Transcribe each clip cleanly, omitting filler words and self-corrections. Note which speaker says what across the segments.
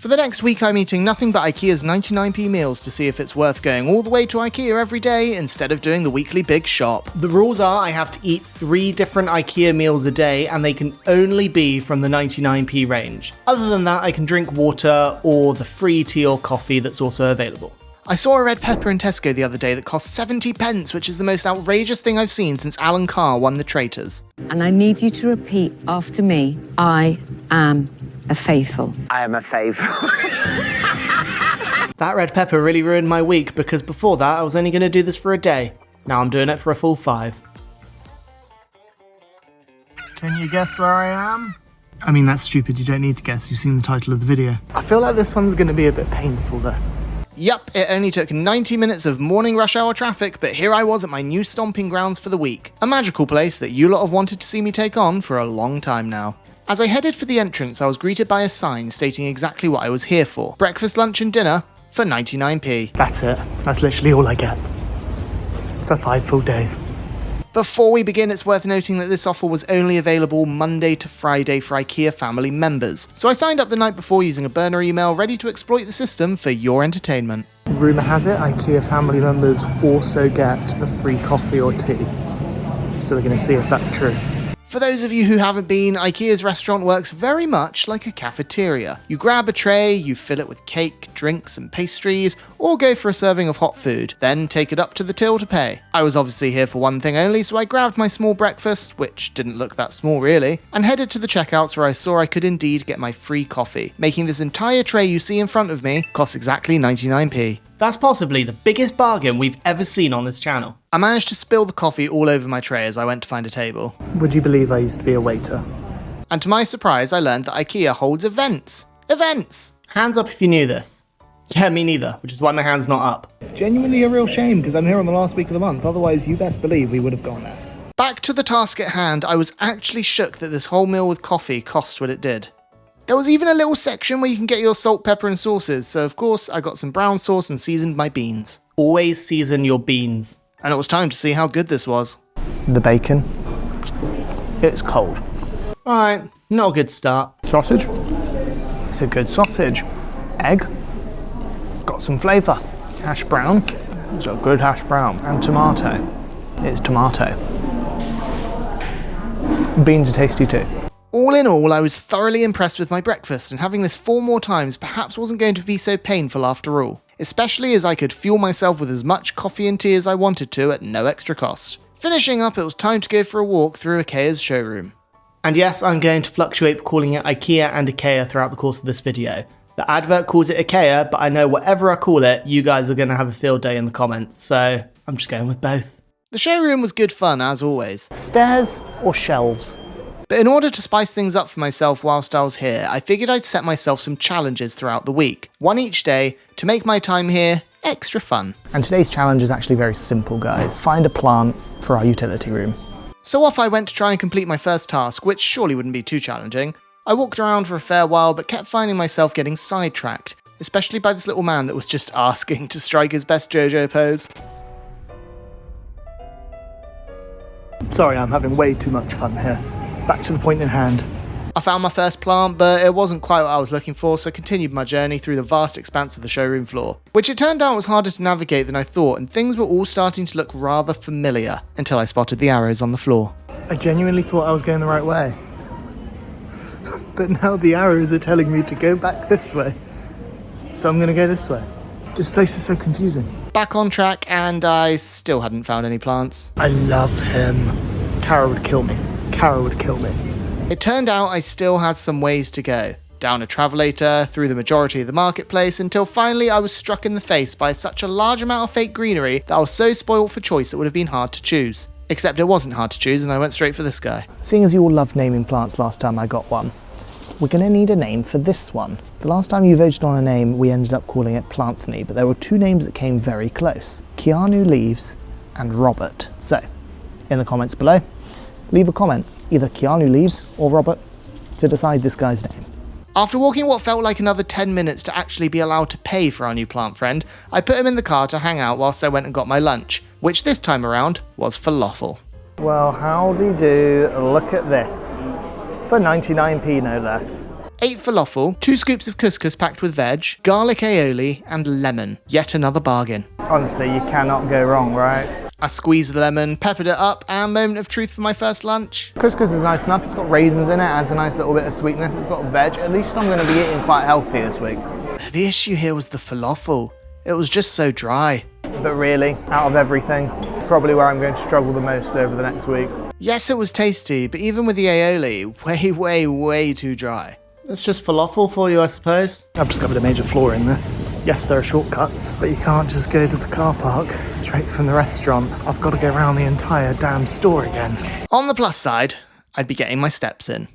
Speaker 1: For the next week I'm eating nothing but Ikea's 99p meals to see if it's worth going all the way to Ikea every day instead of doing the weekly big shop. The rules are I have to eat 3 different Ikea meals a day and they can only be from the 99p range. Other than that I can drink water or the free tea or coffee that's also available. I saw a red pepper in Tesco the other day that cost 70 pence, which is the most outrageous thing I've seen since Alan Carr won the Traitors.
Speaker 2: And I need you to repeat after me, I am a faithful.
Speaker 3: I am a faithful.
Speaker 1: That red pepper really ruined my week because before that I was only going to do this for a day. Now I'm doing it for a full 5. Can you guess where I am? I mean, that's stupid, you don't need to guess, you've seen the title of the video. I feel like this one's going to be a bit painful though. Yup, it only took 90 minutes of morning rush hour traffic, but here I was at my new stomping grounds for the week. A magical place that you lot have wanted to see me take on for a long time now. As I headed for the entrance, I was greeted by a sign stating exactly what I was here for. Breakfast, lunch and dinner for 99p. That's it. That's literally all I get. For 5 full days. Before we begin, it's worth noting that this offer was only available Monday to Friday for Ikea family members. So I signed up the night before using a burner email ready to exploit the system for your entertainment. Rumour has it, Ikea family members also get a free coffee or tea. So we're going to see if that's true. For those of you who haven't been, Ikea's restaurant works very much like a cafeteria. You grab a tray, you fill it with cake, drinks and pastries, or go for a serving of hot food, then take it up to the till to pay. I was obviously here for one thing only, so I grabbed my small breakfast, which didn't look that small really, and headed to the checkouts where I saw I could indeed get my free coffee, making this entire tray you see in front of me cost exactly 99p. That's possibly the biggest bargain we've ever seen on this channel. I managed to spill the coffee all over my tray as I went to find a table. Would you believe I used to be a waiter? And to my surprise, I learned that Ikea holds events. Events! Hands up if you knew this. Yeah, me neither, which is why my hand's not up. Genuinely a real shame because I'm here on the last week of the month, otherwise you best believe we would have gone there. Back to the task at hand, I was actually shook that this whole meal with coffee cost what it did. There was even a little section where you can get your salt, pepper and sauces, so of course I got some brown sauce and seasoned my beans. Always season your beans. And it was time to see how good this was. The bacon. It's cold. Alright, not a good start. Sausage. It's a good sausage. Egg. Got some flavour. Hash brown. It's a good hash brown. And tomato. It's tomato. Beans are tasty too. All in all, I was thoroughly impressed with my breakfast, and having this 4 more times perhaps wasn't going to be so painful after all, especially as I could fuel myself with as much coffee and tea as I wanted to at no extra cost. Finishing up, it was time to go for a walk through Ikea's showroom. And yes, I'm going to fluctuate calling it Ikea and Ikea throughout the course of this video. The advert calls it Ikea, but I know whatever I call it, you guys are going to have a field day in the comments, so I'm just going with both. The showroom was good fun as always. Stairs or shelves? But in order to spice things up for myself whilst I was here, I figured I'd set myself some challenges throughout the week, one each day, to make my time here extra fun. And today's challenge is actually very simple, guys. Find a plant for our utility room. So off I went to try and complete my first task, which surely wouldn't be too challenging. I walked around for a fair while, but kept finding myself getting sidetracked, especially by this little man that was just asking to strike his best JoJo pose. Sorry, I'm having way too much fun here. Back to the point in hand. I found my first plant, but it wasn't quite what I was looking for, so I continued my journey through the vast expanse of the showroom floor, which it turned out was harder to navigate than I thought, and things were all starting to look rather familiar until I spotted the arrows on the floor. I genuinely thought I was going the right way. But now the arrows are telling me to go back this way. So I'm going to go this way. This place is so confusing. Back on track, and I still hadn't found any plants. I love him. Kara would kill me. Kara would kill me. It turned out I still had some ways to go. Down a travelator, through the majority of the marketplace, until finally I was struck in the face by such a large amount of fake greenery that I was so spoiled for choice it would have been hard to choose. Except it wasn't hard to choose and I went straight for this guy. Seeing as you all loved naming plants last time I got one, we're going to need a name for this one. The last time you voted on a name, we ended up calling it Planthony, but there were 2 names that came very close. Keanu Leaves and Robert. So, in the comments below, leave a comment, either Keanu Leaves or Robert, to decide this guy's name. After walking what felt like another 10 minutes to actually be allowed to pay for our new plant friend, I put him in the car to hang out whilst I went and got my lunch, which this time around was falafel. Well, howdy do, look at this. For 99p no less. 8 falafel, 2 scoops of couscous packed with veg, garlic aioli, and lemon. Yet another bargain. Honestly, you cannot go wrong, right? I squeezed the lemon, peppered it up, and moment of truth for my first lunch. Couscous is nice enough. It's got raisins in it, adds a nice little bit of sweetness. It's got veg. At least I'm going to be eating quite healthy this week. The issue here was the falafel. It was just so dry. But really, out of everything, probably where I'm going to struggle the most over the next week. Yes, it was tasty, but even with the aioli, way too dry. It's just falafel for you, I suppose. I've discovered a major flaw in this. Yes, there are shortcuts, but you can't just go to the car park straight from the restaurant. I've got to go around the entire damn store again. On the plus side, I'd be getting my steps in.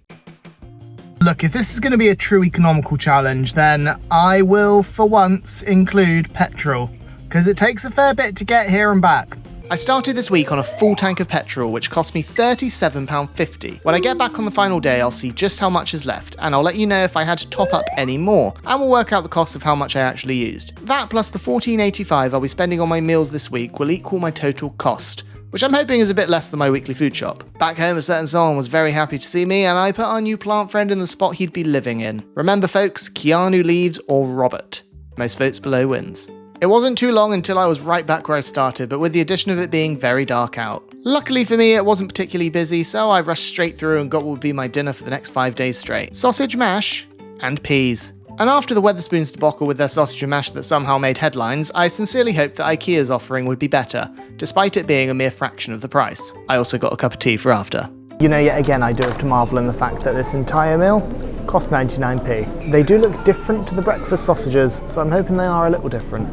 Speaker 1: Look, if this is going to be a true economical challenge, then I will, for once, include petrol, because it takes a fair bit to get here and back. I started this week on a full tank of petrol, which cost me £37.50. When I get back on the final day, I'll see just how much is left, and I'll let you know if I had to top up any more, and we'll work out the cost of how much I actually used. That plus the £14.85 I'll be spending on my meals this week will equal my total cost, which I'm hoping is a bit less than my weekly food shop. Back home, a certain someone was very happy to see me, and I put our new plant friend in the spot he'd be living in. Remember folks, Keanu leaves or Robert. Most votes below wins. It wasn't too long until I was right back where I started, but with the addition of it being very dark out. Luckily for me, it wasn't particularly busy, so I rushed straight through and got what would be my dinner for the next 5 days straight. Sausage mash and peas. And after the Wetherspoons debacle with their sausage and mash that somehow made headlines, I sincerely hoped that Ikea's offering would be better, despite it being a mere fraction of the price. I also got a cup of tea for after. You know, yet again, I do have to marvel in the fact that this entire meal cost 99p. They do look different to the breakfast sausages, so I'm hoping they are a little different.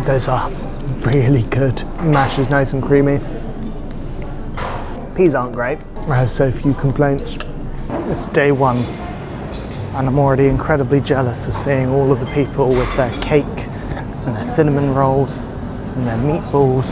Speaker 1: Those are really good. Mash is nice and creamy. Peas aren't great. I have so few complaints. It's day one, and I'm already incredibly jealous of seeing all of the people with their cake and their cinnamon rolls and their meatballs.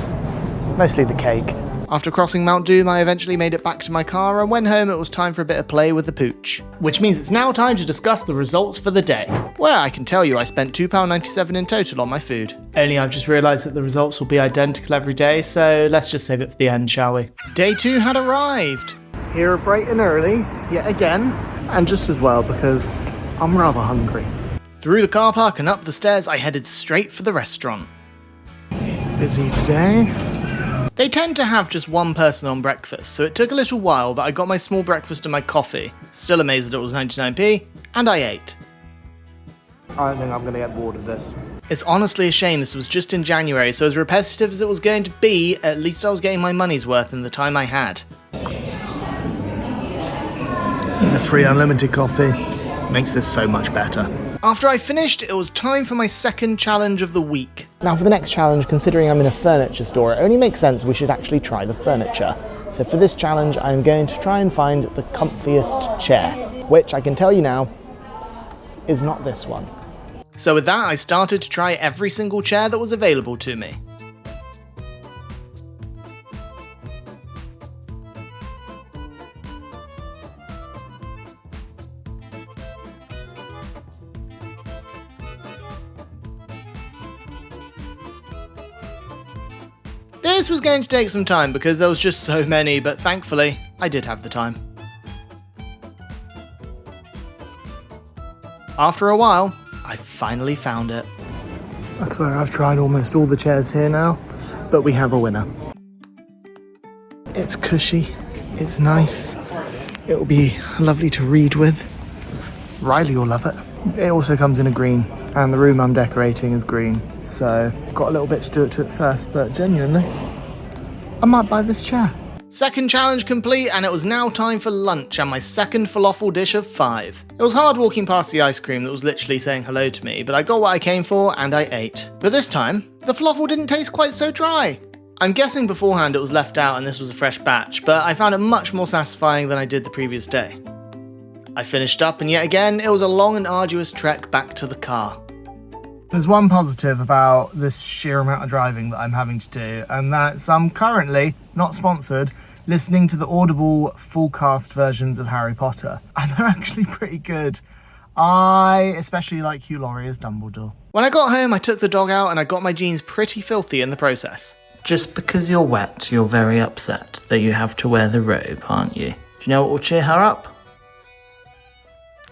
Speaker 1: Mostly the cake. After crossing Mount Doom, I eventually made it back to my car, and when home it was time for a bit of play with the pooch. Which means it's now time to discuss the results for the day. Well, I can tell you I spent £2.97 in total on my food. Only I've just realised that the results will be identical every day, so let's just save it for the end, shall we? Day 2 had arrived. Here bright and early, yet again, and just as well because I'm rather hungry. Through the car park and up the stairs, I headed straight for the restaurant. Busy today. They tend to have just one person on breakfast, so it took a little while, but I got my small breakfast and my coffee. Still amazed that it was 99p, and I ate. I don't think I'm going to get bored of this. It's honestly a shame this was just in January, so as repetitive as it was going to be, at least I was getting my money's worth in the time I had. And the free unlimited coffee makes this so much better. After I finished, it was time for my second challenge of the week. Now for the next challenge, considering I'm in a furniture store, it only makes sense we should actually try the furniture. So for this challenge, I'm going to try and find the comfiest chair, which I can tell you now, is not this one. So with that, I started to try every single chair that was available to me. This was going to take some time because there was just so many, but thankfully, I did have the time. After a while, I finally found it. I swear I've tried almost all the chairs here now, but we have a winner. It's cushy, it's nice, it'll be lovely to read with. Riley will love it. It also comes in a green, and the room I'm decorating is green, so got a little bit to do it to it first, but genuinely, I might buy this chair. Second challenge complete, and it was now time for lunch and my second falafel dish of 5. It was hard walking past the ice cream that was literally saying hello to me, but I got what I came for and I ate. But this time, the falafel didn't taste quite so dry. I'm guessing beforehand it was left out and this was a fresh batch, but I found it much more satisfying than I did the previous day. I finished up, and yet again, it was a long and arduous trek back to the car. There's one positive about this sheer amount of driving that I'm having to do, and that's I'm currently, not sponsored, listening to the Audible full cast versions of Harry Potter, and they're actually pretty good. I especially like Hugh Laurie as Dumbledore. When I got home, I took the dog out and I got my jeans pretty filthy in the process. Just because you're wet, you're very upset that you have to wear the robe, aren't you? Do you know what will cheer her up?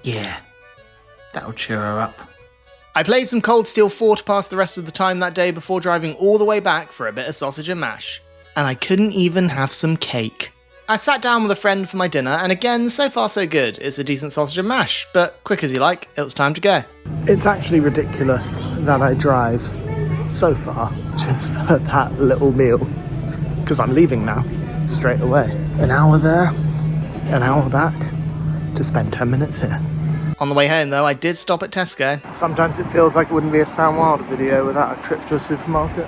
Speaker 1: Yeah, that'll cheer her up. I played some Cold Steel 4 to pass the rest of the time that day before driving all the way back for a bit of sausage and mash. And I couldn't even have some cake. I sat down with a friend for my dinner, and again, so far so good. It's a decent sausage and mash, but quick as you like, it was time to go. It's actually ridiculous that I drive so far just for that little meal. Because I'm leaving now, straight away. An hour there, an hour back, to spend 10 minutes here. On the way home though, I did stop at Tesco. Sometimes it feels like it wouldn't be a Sound Wild video without a trip to a supermarket.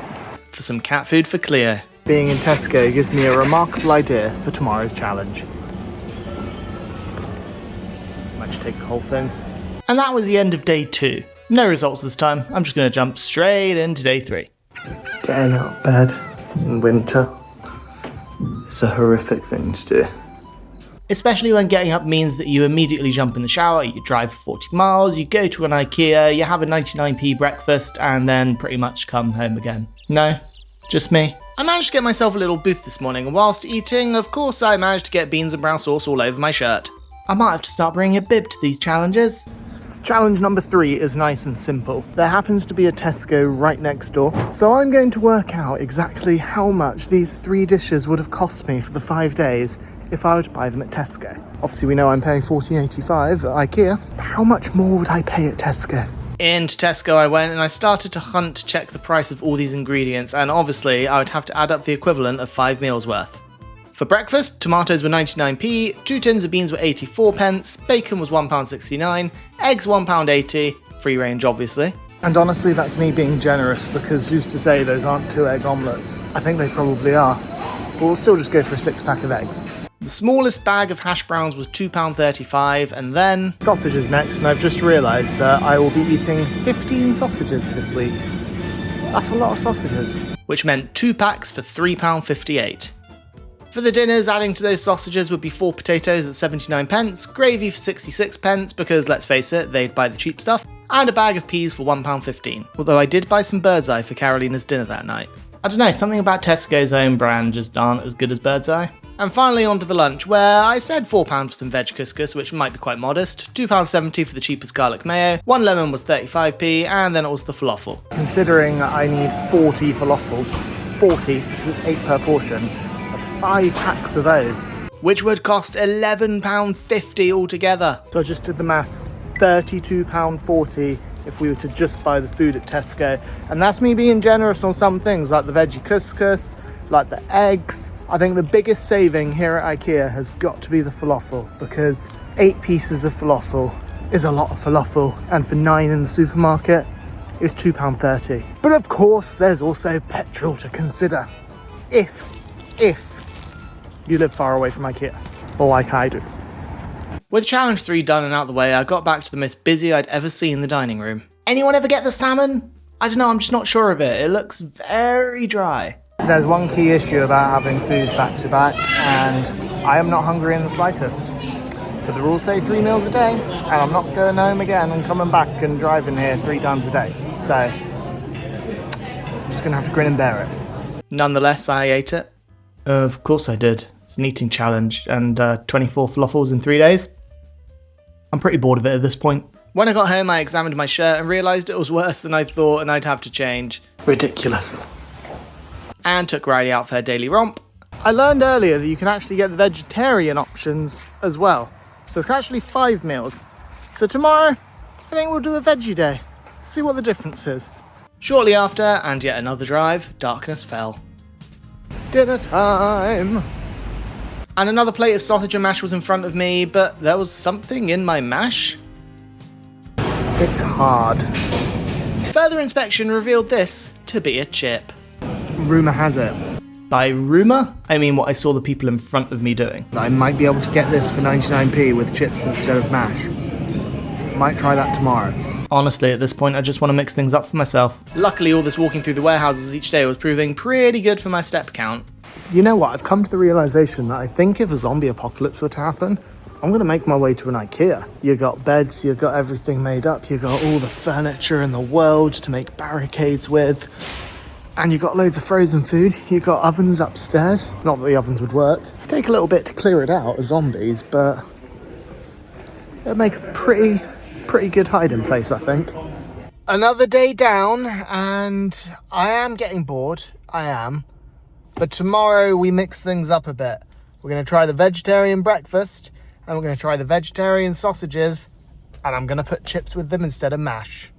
Speaker 1: For some cat food for Cleo. Being in Tesco gives me a remarkable idea for tomorrow's challenge. Might just take the whole thing. And that was the end of day 2. No results this time. I'm just going to jump straight into day 3. Getting out of bed in winter is a horrific thing to do. Especially when getting up means that you immediately jump in the shower, you drive for 40 miles, you go to an Ikea, you have a 99p breakfast, and then pretty much come home again. No? Just me? I managed to get myself a little booth this morning, and whilst eating, of course I managed to get beans and brown sauce all over my shirt. I might have to start bringing a bib to these challenges. Challenge number 3 is nice and simple. There happens to be a Tesco right next door, so I'm going to work out exactly how much these 3 dishes would have cost me for the 5 days if I were to buy them at Tesco. Obviously we know I'm paying $14.85 at Ikea, but how much more would I pay at Tesco? Into Tesco I went and I started to hunt to check the price of all these ingredients, and obviously I would have to add up the equivalent of 5 meals worth. For breakfast, tomatoes were 99p, 2 tins of beans were 84p, bacon was £1.69, eggs £1.80, free range obviously. And honestly that's me being generous, because who's to say those aren't 2 egg omelettes? I think they probably are, but we'll still just go for a 6-pack of eggs. The smallest bag of hash browns was £2.35, and then sausages next, and I've just realised that I will be eating 15 sausages this week. That's a lot of sausages. Which meant 2 packs for £3.58. For the dinners, adding to those sausages would be 4 potatoes at 79p, gravy for 66p, because let's face it, they'd buy the cheap stuff, and a bag of peas for £1.15, although I did buy some bird's eye for Carolina's dinner that night. I don't know, something about Tesco's own brand just aren't as good as bird's eye. And finally on to the lunch, where I said £4 for some veg couscous, which might be quite modest, £2.70 for the cheapest garlic mayo, 1 lemon was 35p, and then it was the falafel. Considering I need 40 falafel, 40, because it's 8 per portion, that's 5 packs of those. Which would cost £11.50 altogether. So I just did the maths, £32.40 if we were to just buy the food at Tesco. And that's me being generous on some things, like the veggie couscous, like the eggs. I think the biggest saving here at Ikea has got to be the falafel, because 8 pieces of falafel is a lot of falafel, and for 9 in the supermarket, it's £2.30. But of course, there's also petrol to consider. If you live far away from Ikea, or like I do. With challenge 3 done and out the way, I got back to the most busy I'd ever seen in the dining room. Anyone ever get the salmon? I don't know, I'm just not sure of it. It looks very dry. There's one key issue about having food back to back, and I am not hungry in the slightest. But the rules say 3 meals a day, and I'm not going home again and coming back and driving here 3 times a day. So, I'm just gonna have to grin and bear it. Nonetheless, I ate it. Of course I did. It's an eating challenge, and 24 falafels in 3 days. I'm pretty bored of it at this point. When I got home, I examined my shirt and realised it was worse than I thought, and I'd have to change. Ridiculous. And took Riley out for her daily romp. I learned earlier that you can actually get the vegetarian options as well. So it's actually 5 meals. So tomorrow, I think we'll do a veggie day. See what the difference is. Shortly after, and yet another drive, darkness fell. Dinner time! And another plate of sausage and mash was in front of me, but there was something in my mash. It's hard. Further inspection revealed this to be a chip. Rumour has it. By rumour, I mean what I saw the people in front of me doing. I might be able to get this for 99p with chips instead of mash. Might try that tomorrow. Honestly, at this point, I just want to mix things up for myself. Luckily, all this walking through the warehouses each day was proving pretty good for my step count. You know what? I've come to the realisation that I think if a zombie apocalypse were to happen, I'm going to make my way to an Ikea. You got beds, you got everything made up, you got all the furniture in the world to make barricades with, and you got loads of frozen food, you got ovens upstairs. Not that the ovens would work. It'd take a little bit to clear it out of zombies, but It'll make a pretty good hiding place, I think. Another day down, and I am getting bored. I am. But tomorrow we mix things up a bit. We're going to try the vegetarian breakfast, and we're going to try the vegetarian sausages, and I'm going to put chips with them instead of mash.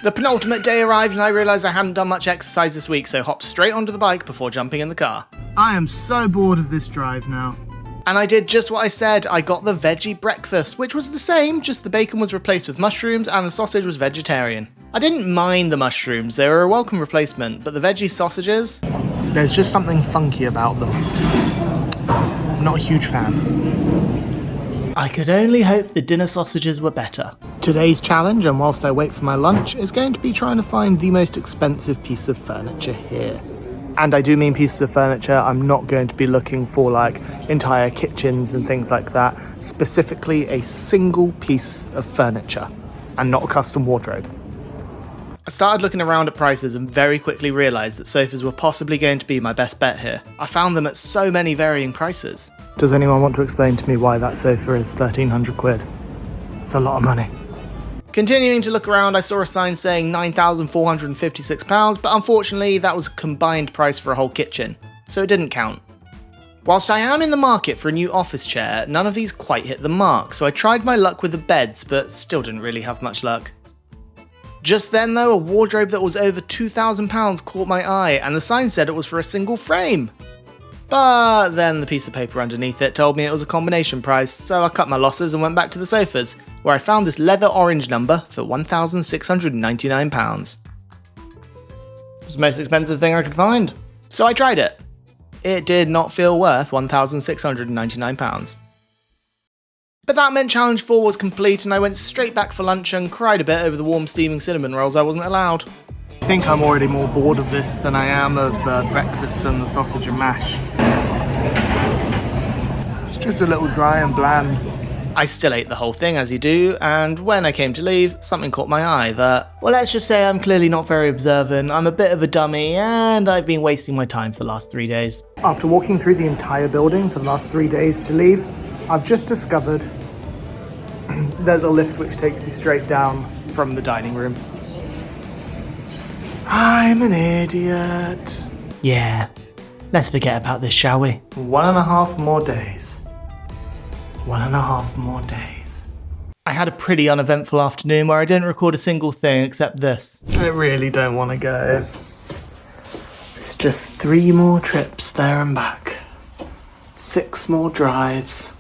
Speaker 1: The penultimate day arrived, and I realised I hadn't done much exercise this week, so hopped straight onto the bike before jumping in the car. I am so bored of this drive now. And I did just what I said. I got the veggie breakfast, which was the same, just the bacon was replaced with mushrooms and the sausage was vegetarian. I didn't mind the mushrooms, they were a welcome replacement, but the veggie sausages, there's just something funky about them. I'm not a huge fan. I could only hope the dinner sausages were better. Today's challenge, and whilst I wait for my lunch, is going to be trying to find the most expensive piece of furniture here. And I do mean pieces of furniture. I'm not going to be looking for like entire kitchens and things like that. Specifically a single piece of furniture and not a custom wardrobe. I started looking around at prices and very quickly realised that sofas were possibly going to be my best bet here. I found them at so many varying prices. Does anyone want to explain to me why that sofa is 1,300 quid? It's a lot of money. Continuing to look around, I saw a sign saying £9,456, but unfortunately that was a combined price for a whole kitchen, so it didn't count. Whilst I am in the market for a new office chair, none of these quite hit the mark, so I tried my luck with the beds, but still didn't really have much luck. Just then though, a wardrobe that was over £2,000 caught my eye, and the sign said it was for a single frame. But then the piece of paper underneath it told me it was a combination price, so I cut my losses and went back to the sofas, where I found this leather orange number for £1,699. It was the most expensive thing I could find. So I tried it. It did not feel worth £1,699. But that meant challenge 4 was complete, and I went straight back for lunch and cried a bit over the warm steaming cinnamon rolls I wasn't allowed. I think I'm already more bored of this than I am of the breakfast and the sausage and mash. It's just a little dry and bland. I still ate the whole thing, as you do, and when I came to leave, something caught my eye that, well, let's just say I'm clearly not very observant, I'm a bit of a dummy, and I've been wasting my time for the last 3 days. After walking through the entire building for the last 3 days to leave, I've just discovered there's a lift which takes you straight down from the dining room. I'm an idiot. Yeah, let's forget about this, shall we? 1.5 more days. 1.5 more days. I had a pretty uneventful afternoon where I didn't record a single thing except this. I really don't want to go. It's just 3 more trips there and back. 6 more drives.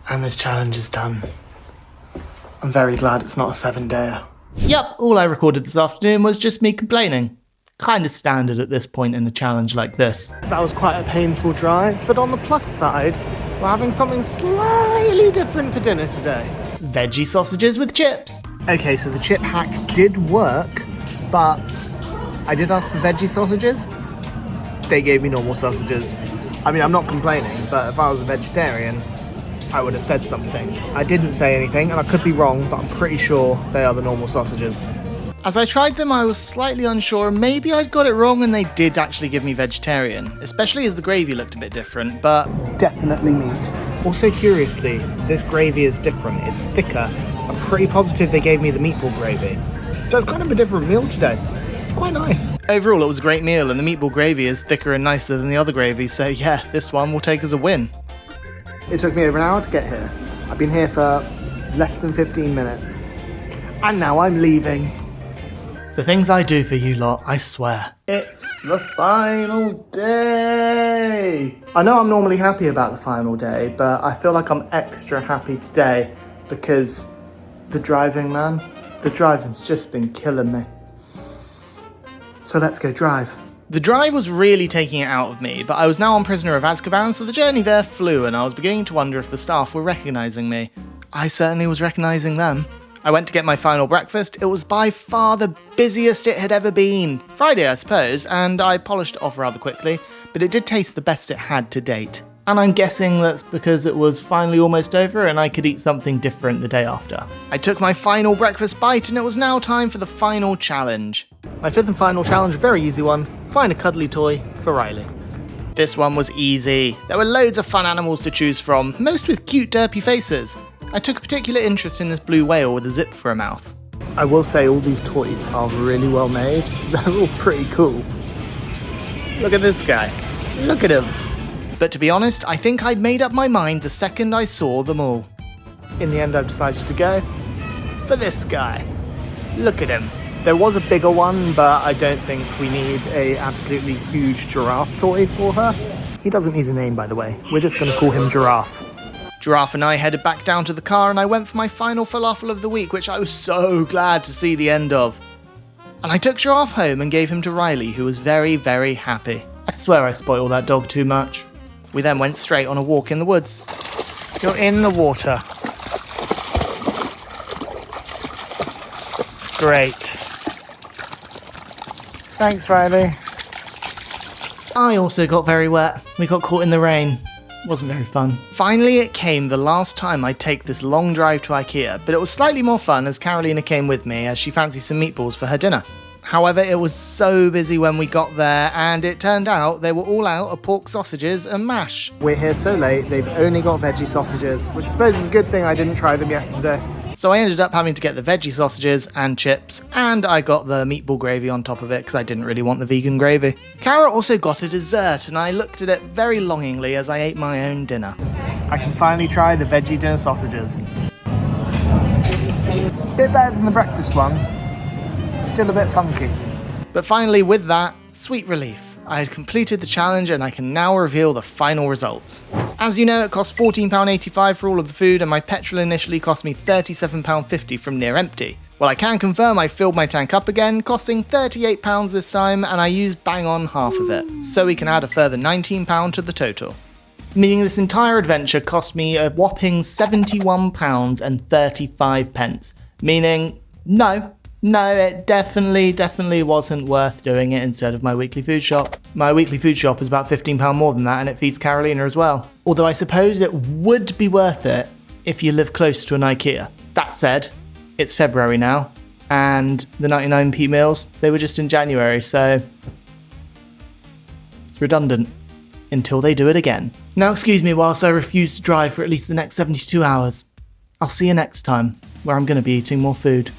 Speaker 1: And this challenge is done. I'm very glad it's not a 7-dayer. Yep, all I recorded this afternoon was just me complaining. Kind of standard at this point in a challenge like this. That was quite a painful drive, but on the plus side, we're having something slightly different for dinner today. Veggie sausages with chips. Okay, so the chip hack did work, but I did ask for veggie sausages. They gave me normal sausages. I mean, I'm not complaining, but if I was a vegetarian, I would have said something. I didn't say anything, and I could be wrong, but I'm pretty sure they are the normal sausages. As I tried them, I was slightly unsure. Maybe I'd got it wrong and they did actually give me vegetarian, especially as the gravy looked a bit different, but definitely meat. Also, curiously, this gravy is different. It's thicker. I'm pretty positive they gave me the meatball gravy. So it's kind of a different meal today. It's quite nice. Overall, it was a great meal, and the meatball gravy is thicker and nicer than the other gravy, so yeah, this one will take as a win. It took me over an hour to get here. I've been here for less than 15 minutes. And now I'm leaving. The things I do for you lot, I swear. It's the final day. I know I'm normally happy about the final day, but I feel like I'm extra happy today because the driving, man, the driving's just been killing me. So let's go drive. The drive was really taking it out of me, but I was now on Prisoner of Azkaban, so the journey there flew, and I was beginning to wonder if the staff were recognising me. I certainly was recognising them. I went to get my final breakfast. It was by far the busiest it had ever been. Friday, I suppose, and I polished it off rather quickly, but it did taste the best it had to date. And I'm guessing that's because it was finally almost over and I could eat something different the day after. I took my final breakfast bite and it was now time for the final challenge. My 5th and final challenge, a very easy one. Find a cuddly toy for Riley. This one was easy. There were loads of fun animals to choose from, most with cute derpy faces. I took a particular interest in this blue whale with a zip for a mouth. I will say all these toys are really well made. They're all pretty cool. Look at this guy. Look at him. But to be honest, I think I'd made up my mind the second I saw them all. In the end, I've decided to go for this guy. Look at him. There was a bigger one, but I don't think we need a absolutely huge giraffe toy for her. He doesn't need a name, by the way. We're just going to call him Giraffe. Giraffe and I headed back down to the car, and I went for my final falafel of the week, which I was so glad to see the end of. And I took Giraffe home and gave him to Riley, who was very, very happy. I swear I spoiled that dog too much. We then went straight on a walk in the woods. You're in the water. Great. Thanks, Riley. I also got very wet. We got caught in the rain. Wasn't very fun. Finally, it came the last time I'd take this long drive to Ikea, but it was slightly more fun as Carolina came with me as she fancied some meatballs for her dinner. However, it was so busy when we got there, and it turned out they were all out of pork sausages and mash. We're here so late, they've only got veggie sausages, which I suppose is a good thing I didn't try them yesterday. So I ended up having to get the veggie sausages and chips, and I got the meatball gravy on top of it because I didn't really want the vegan gravy. Cara also got a dessert, and I looked at it very longingly as I ate my own dinner. I can finally try the veggie dinner sausages. Bit better than the breakfast ones. Still a bit funky. But finally, with that, sweet relief. I had completed the challenge and I can now reveal the final results. As you know, it cost £14.85 for all of the food, and my petrol initially cost me £37.50 from near empty. Well, I can confirm I filled my tank up again, costing £38 this time, and I used bang on half of it, so we can add a further £19 to the total. Meaning this entire adventure cost me a whopping £71.35. Meaning, no, it definitely wasn't worth doing it instead of my weekly food shop. My weekly food shop is about £15 more than that, and it feeds Carolina as well. Although I suppose it would be worth it if you live close to an Ikea. That said, it's February now, and the 99p meals, they were just in January, so it's redundant until they do it again. Now excuse me whilst I refuse to drive for at least the next 72 hours. I'll see you next time, where I'm going to be eating more food.